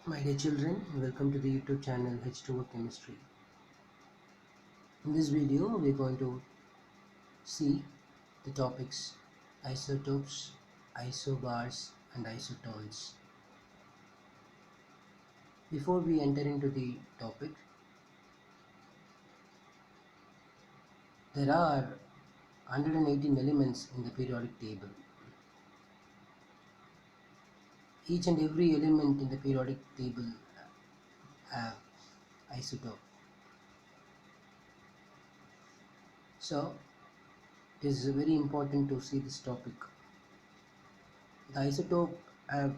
My dear children, welcome to the YouTube channel H2O Chemistry. In this video, we're going to see the topics isotopes, isobars, and isotones. Before we enter into the topic, there are 118 elements in the periodic table. Each and every element in the periodic table have isotope. So, it is very important to see this topic. The isotope have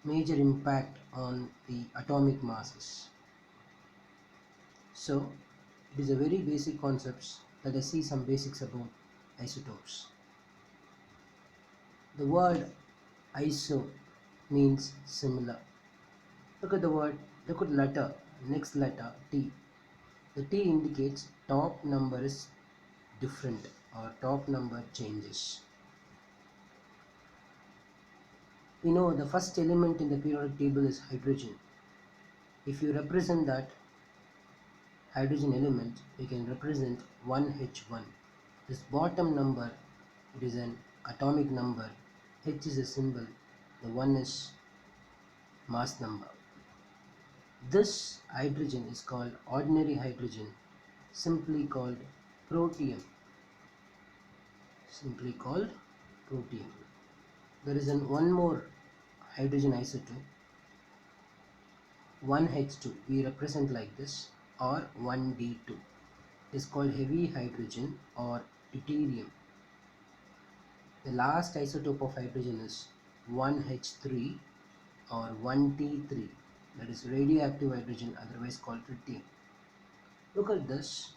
major impact on the atomic masses. So it is a very basic concepts. Let us see some basics about isotopes. The word iso means similar. Look at the word, look at letter, next letter T. The T indicates top number is different or top number changes. We know the first element in the periodic table is hydrogen. If you represent that hydrogen element, we can represent 1H1. This bottom number, it is an atomic number. H is a symbol, the 1 is mass number. This hydrogen is called ordinary hydrogen, simply called protium. Simply called protium. There is one more hydrogen isotope, 1H2. We represent like this, or 1D2. It is called heavy hydrogen or deuterium. The last isotope of hydrogen is 1H3 or 1T3, that is radioactive hydrogen, otherwise called tritium. Look at this.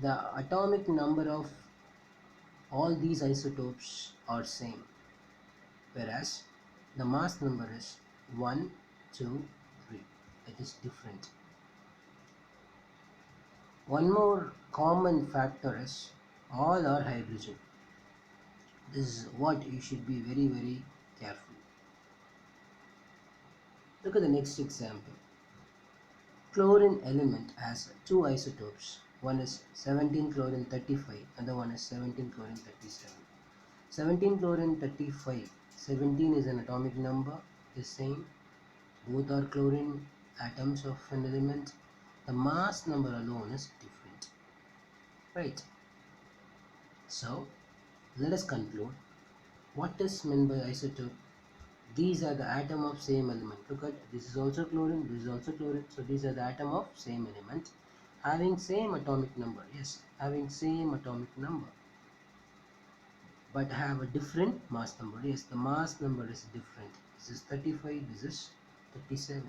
The atomic number of all these isotopes are same, whereas the mass number is 1, 2, 3. It is different. One more common factor is all are hydrogen. This is what you should be very careful. Look at the next example. Chlorine element has two isotopes. One is 17 chlorine 35, other one is 17 chlorine 37. 17 chlorine 35, 17 is an atomic number, is same. Both are chlorine atoms of an element. The mass number alone is different. Right. So let us conclude. What is meant by isotope? These are the atom of same element. Look at this is also chlorine, this is also chlorine. So these are the atom of same element having same atomic number. Yes, having same atomic number, but have a different mass number. Yes, the mass number is different. This is 35, this is 37.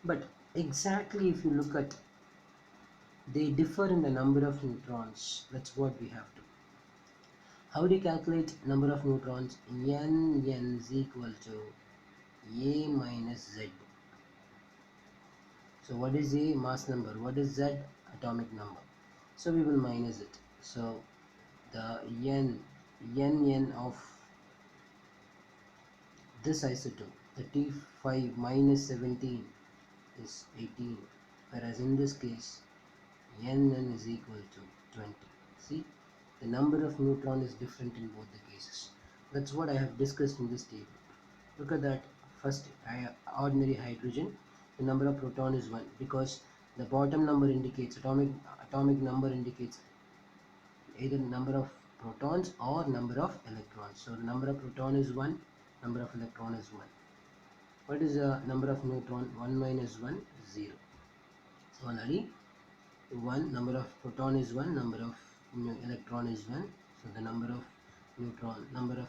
But exactly if you look at, they differ in the number of neutrons. That's what we have to. How do you calculate number of neutrons? N is equal to A minus Z. So what is A? Mass number. What is Z? Atomic number. So we will minus it. So the N of this isotope, the T5 minus 17 is 18, whereas in this case N is equal to 20. See, the number of neutron is different in both the cases. That's what I have discussed in this table. Look at that. First, ordinary hydrogen, the number of proton is 1, because the bottom number indicates atomic number indicates either number of protons or number of electrons. So the number of proton is 1, number of electron is 1. What is the number of neutron? 1 minus 1 is 0. So already 1, number of proton is 1, number of electron is 1. So the number of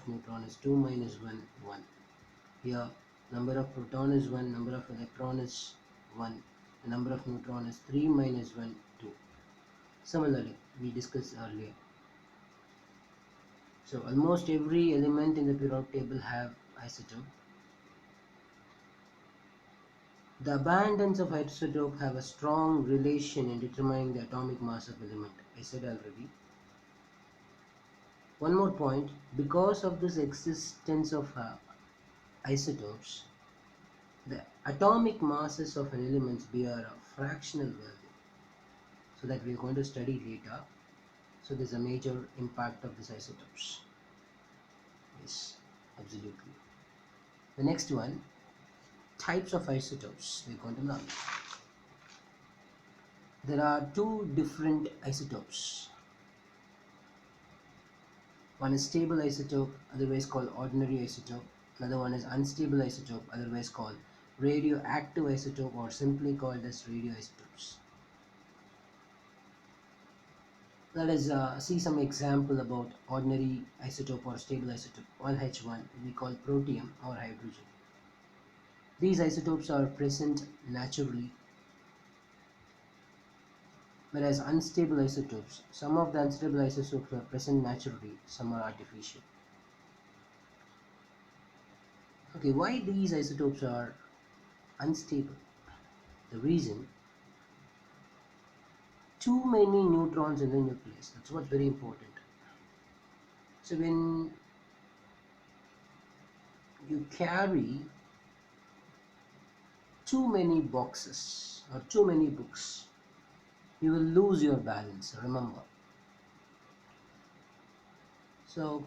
neutron is 2 minus 1, 1. Here number of proton is 1, number of electron is 1, the number of neutron is 3 minus 1, 2. Similarly, we discussed earlier. So almost every element in the periodic table have isotope. The abundance of isotope have a strong relation in determining the atomic mass of element. I said already. One more point, because of this existence of isotopes, the atomic masses of an element bear a fractional value. So that we are going to study later. So there's a major impact of these isotopes. Yes, absolutely. The next one, types of isotopes we're going to learn. There are two different isotopes. One is stable isotope, otherwise called ordinary isotope. Another one is unstable isotope, otherwise called radioactive isotope, or simply called as radioisotopes. Let us see some example about ordinary isotope or stable isotope. 1H1 we call protium or hydrogen. These isotopes are present naturally, whereas unstable isotopes, some of the unstable isotopes are present naturally, some are artificial. Okay, why these isotopes are unstable? The reason, too many neutrons in the nucleus. That's what's very important. So when you carry too many boxes or too many books, you will lose your balance, remember. So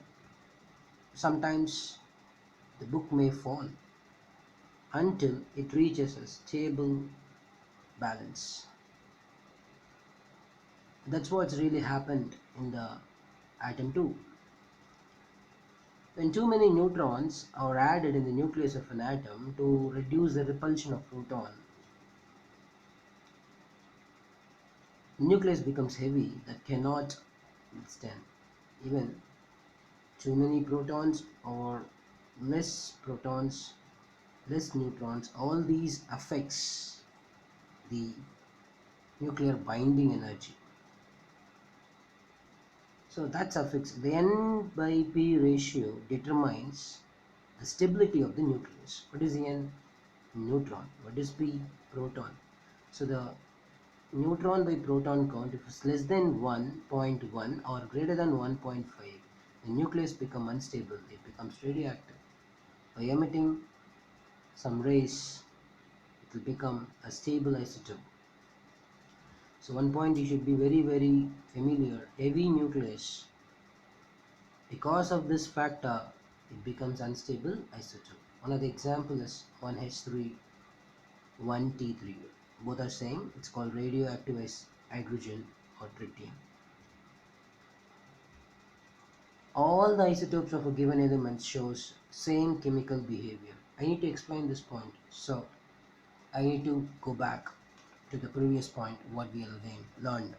sometimes the book may fall until it reaches a stable balance. That's what's really happened in the atom too. When too many neutrons are added in the nucleus of an atom to reduce the repulsion of proton, the nucleus becomes heavy that cannot withstand even too many protons or protons, less neutrons. All these affects the nuclear binding energy. So that's affects the N by P ratio determines the stability of the nucleus. What is the N? Neutron. What is P? Proton. So the neutron by proton count, if it's less than 1.1 or greater than 1.5, the nucleus becomes unstable. It becomes radioactive. By emitting some rays, it will become a stable isotope. So one point you should be very familiar. Heavy nucleus, because of this factor, it becomes unstable isotope. One of the example is 1H3, 1T3. Both are same. It's called radioactive hydrogen or tritium. All the isotopes of a given element shows same chemical behavior. I need to explain this point. So I need to go back to the previous point what we have learned.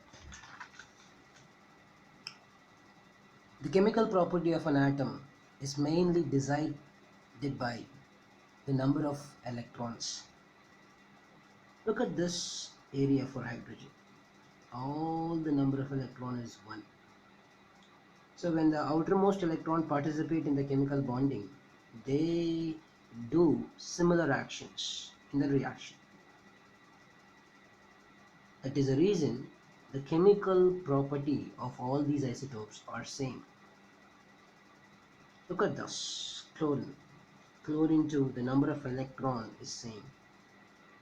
The chemical property of an atom is mainly decided by the number of electrons. Look at this area for hydrogen. All the number of electron is 1. So when the outermost electron participate in the chemical bonding, they do similar actions in the reaction. That is the reason the chemical property of all these isotopes are same. Look at this chlorine. Chlorine too, the number of electron is same.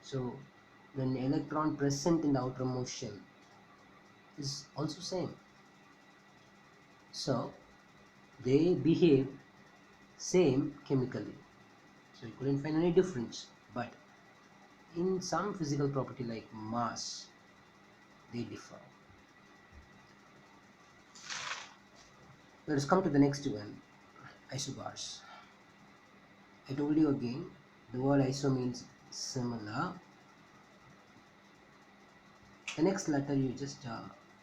So when electron present in the outermost shell is also same. So they behave same chemically. So you couldn't find any difference. But in some physical property like mass, they differ. Let us come to the next one, isobars. I told you again, the word iso means similar. The next letter you just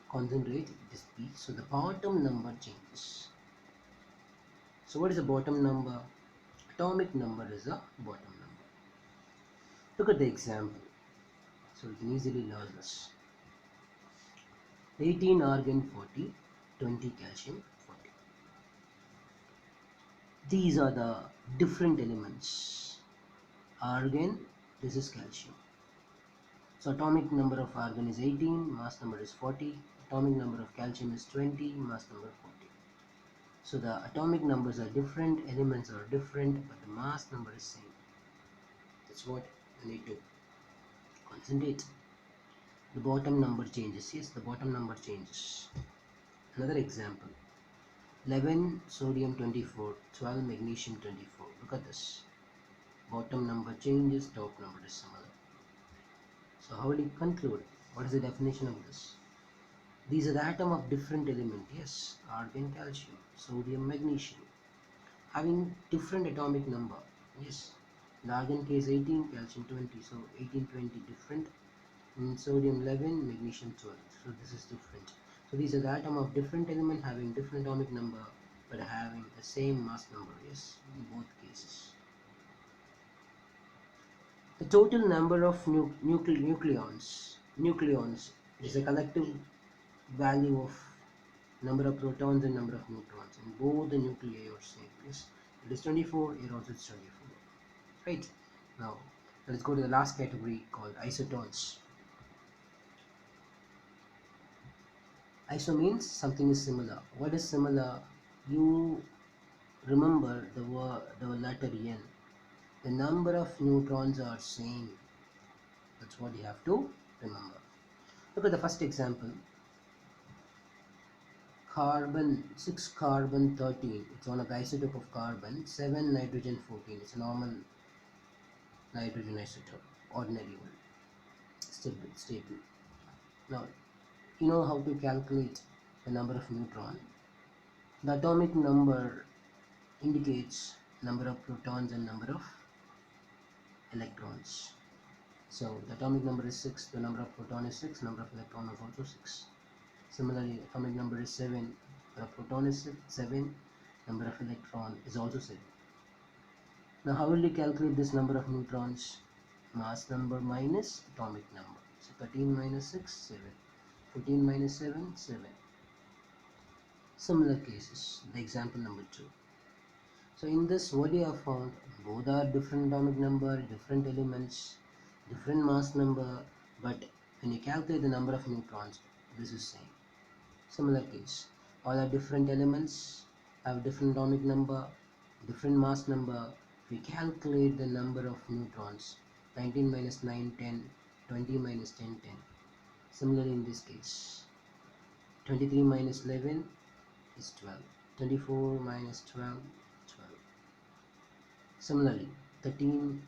concentrate, it is P. So the bottom number changes. So what is the bottom number? Atomic number is the bottom number. Look at the example. So we can easily learn this. 18 argon 40, 20 calcium 40. These are the different elements. Argon, this is calcium. So atomic number of argon is 18, mass number is 40. Atomic number of calcium is 20, mass number 40. So the atomic numbers are different, elements are different, but the mass number is same. That's what we need to concentrate. The bottom number changes. Yes, the bottom number changes. Another example. 11 sodium 24, 12 magnesium 24. Look at this. Bottom number changes, top number is similar. So how will you conclude? What is the definition of this? These are the atom of different element. Yes, argon, calcium, sodium, magnesium, having different atomic number. Yes, in argon case 18, calcium 20. So 18, 20 different. In sodium 11, magnesium 12. So this is different. So these are the atom of different element having different atomic number but having the same mass number. Yes, in both cases. The total number of nucleons is a collective value of number of protons and number of neutrons, and both the nuclei are same. Yes, it is 24, here also it's 24. Right, now let's go to the last category called isotones. Iso means something is similar. What is similar? You remember the letter N. The number of neutrons are same. That's what you have to remember. Look at the first example. Carbon 6 carbon 13. It's one of the isotope of carbon. 7 nitrogen 14. It's a normal nitrogen isotope. Ordinary one. Stable. Now you know how to calculate the number of neutron. The atomic number indicates number of protons and number of electrons. So the atomic number is 6, the number of proton is 6, number of electron is also 6. Similarly, atomic number is 7, number of proton is 7, number of electron is also 7. Now how will you calculate this number of neutrons? Mass number minus atomic number. So 13 minus 6, 7. 14 minus 7, 7. Similar cases, the example number 2. So in this, what you have found, both are different atomic number, different elements, different mass number, but when you calculate the number of neutrons, this is same. Similar case, all are different elements, have different atomic number, different mass number. We calculate the number of neutrons, 19 minus 9, 10, 20 minus 10, 10. Similarly in this case, 23 minus 11 is 12, 24 minus 12, 12. Similarly, 13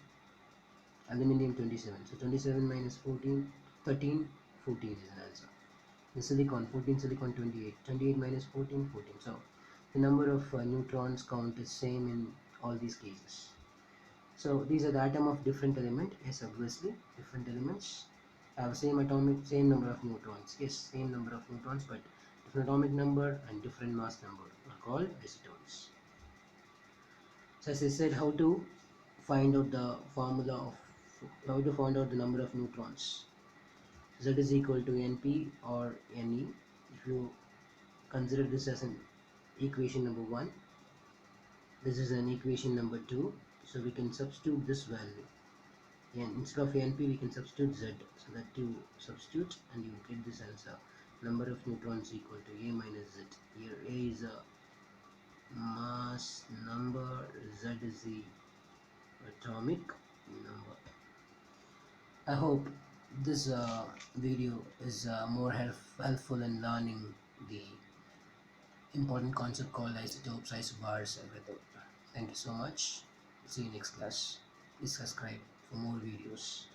aluminium 27. So 27 minus 14, 13, 14 is an answer. The silicon 14, silicon 28. 28 minus 14, 14. So the number of neutrons count is same in all these cases. So these are the atom of different element. Yes, obviously different elements have same atomic, same number of neutrons. Yes, same number of neutrons, but different atomic number and different mass number are called isotones. So as I said, how to find out the formula of how to find out the number of neutrons. Z is equal to Np or Ne. If you consider this as an equation number 1, this is an equation number 2, so we can substitute this value. And instead of Np we can substitute Z, so that you substitute and you get this answer. Number of neutrons equal to A minus Z. Here A is a mass number, Z is the atomic number. I hope this video is more helpful in learning the important concept called isotopes, isobars, everything. Thank you so much. See you next class. Please subscribe for more videos.